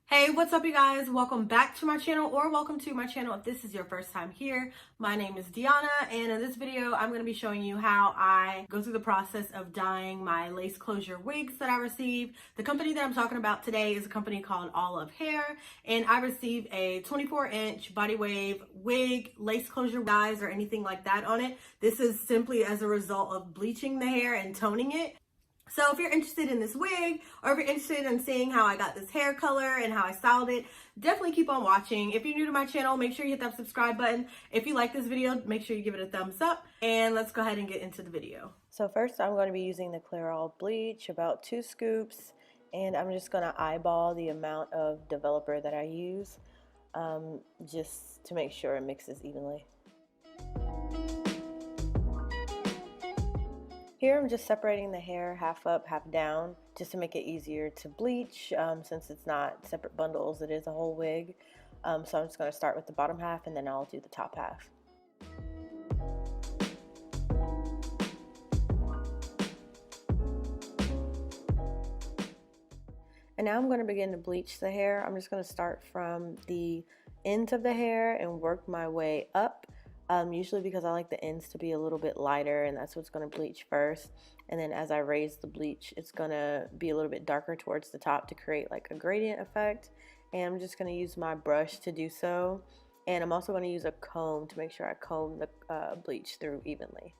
Hey, what's up you guys? Welcome back to my channel, or welcome to my channel if this is your first time here. My name is Deanna, and in this video I'm going to be showing you how I go through the process of dyeing my lace closure wigs that I receive. The company that I'm talking about today is a company called Allove Hair, and I received a 24-inch body wave wig, lace closure dyes, or anything like that on it. This is simply as a result of bleaching the hair and toning it. So if you're interested in this wig, or if you're interested in seeing how I got this hair color and how I styled it, definitely keep on watching. If you're new to my channel, make sure you hit that subscribe button. If you like this video, make sure you give it a thumbs up, and let's go ahead and get into the video. So first I'm going to be using the All bleach, about 2 scoops, and I'm just going to eyeball the amount of developer that I use, just to make sure it mixes evenly. Here I'm just separating the hair half up, half down, just to make it easier to bleach, since it's not separate bundles, it is a whole wig. So I'm just going to start with the bottom half, and then I'll do the top half. And now I'm going to begin to bleach the hair. I'm just going to start from the ends of the hair and work my way up. Usually because I like the ends to be a little bit lighter, and that's what's going to bleach first. And then as I raise the bleach, it's going to be a little bit darker towards the top to create like a gradient effect. And I'm just going to use my brush to do so. And I'm also going to use a comb to make sure I comb the bleach through evenly.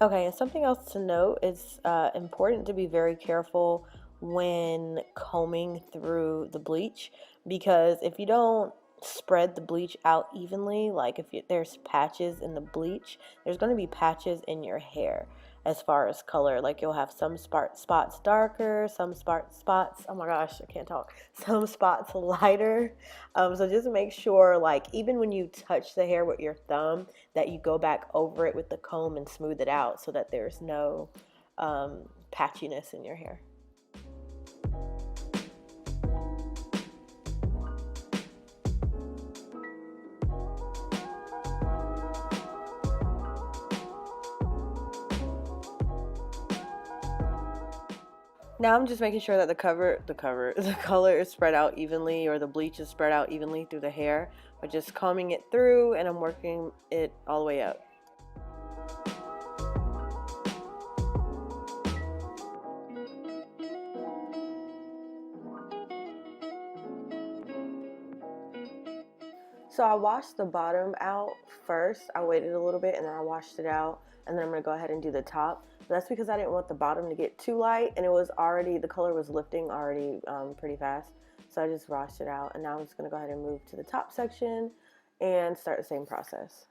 Okay, and something else to note, it's important to be very careful when combing through the bleach, because if you don't spread the bleach out evenly, like if there's patches in the bleach, there's going to be patches in your hair as far as color. Like you'll have some spots darker, some spots, oh my gosh, I can't talk, some spots lighter. So just make sure, like, even when you touch the hair with your thumb, that you go back over it with the comb and smooth it out so that there's no patchiness in your hair. Now I'm just making sure that the color is spread out evenly, or the bleach is spread out evenly through the hair, by just combing it through, and I'm working it all the way up. So I washed the bottom out first. I waited a little bit and then I washed it out, and then I'm going to go ahead and do the top. But that's because I didn't want the bottom to get too light, and it was already, the color was lifting already pretty fast. So I just washed it out, and now I'm just going to go ahead and move to the top section and start the same process.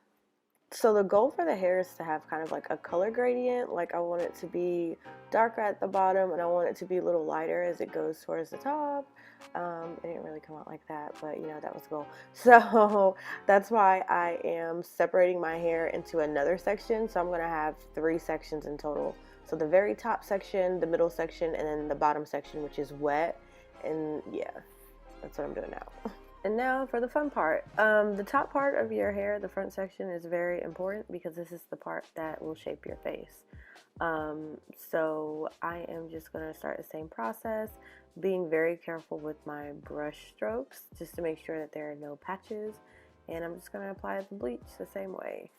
So the goal for the hair is to have kind of like a color gradient. Like I want it to be darker at the bottom, and I want it to be a little lighter as it goes towards the top. It didn't really come out like that, but you know, that was the goal. So that's why I am separating my hair into another section. So I'm going to have 3 sections in total. So the very top section, the middle section, and then the bottom section, which is wet. And yeah, that's what I'm doing now. And now for the fun part. The top part of your hair, the front section, is very important because this is the part that will shape your face. So I am just going to start the same process, being very careful with my brush strokes just to make sure that there are no patches. And I'm just going to apply the bleach the same way.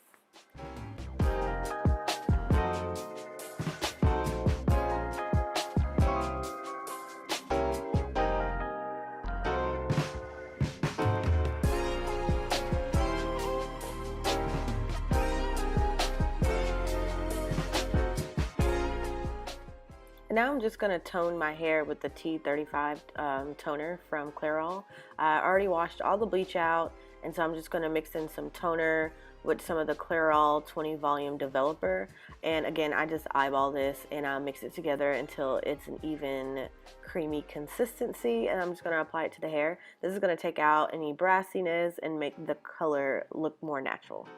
And now I'm just going to tone my hair with the T35 toner from Clairol. I already washed all the bleach out, and so I'm just going to mix in some toner with some of the Clairol 20 volume developer. And again, I just eyeball this and I mix it together until it's an even creamy consistency, and I'm just going to apply it to the hair. This is going to take out any brassiness and make the color look more natural.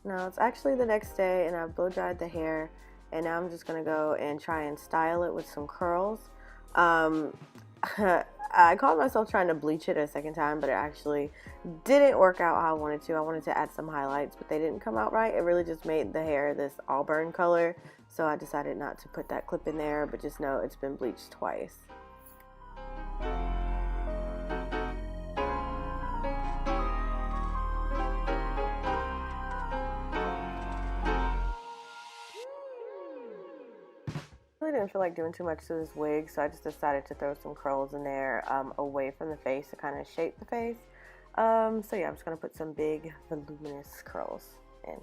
Now it's actually the next day and I've blow dried the hair, and now I'm just gonna go and try and style it with some curls. I caught myself trying to bleach it a second time, but it actually didn't work out how I wanted to. I wanted to add some highlights, but they didn't come out right. It really just made the hair this auburn color, so I decided not to put that clip in there, but just know it's been bleached twice. I really didn't feel like doing too much to this wig, so I just decided to throw some curls in there away from the face to kind of shape the face. So yeah, I'm just going to put some big voluminous curls in.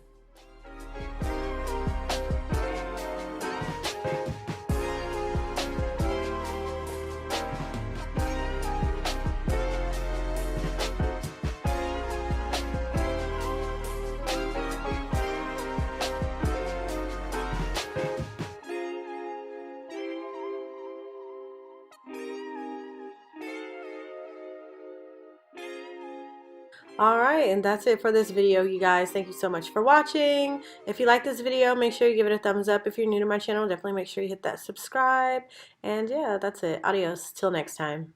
Alright, and that's it for this video, you guys. Thank you so much for watching. If you like this video, make sure you give it a thumbs up. If you're new to my channel, definitely make sure you hit that subscribe. And yeah, that's it. Adios. Till next time.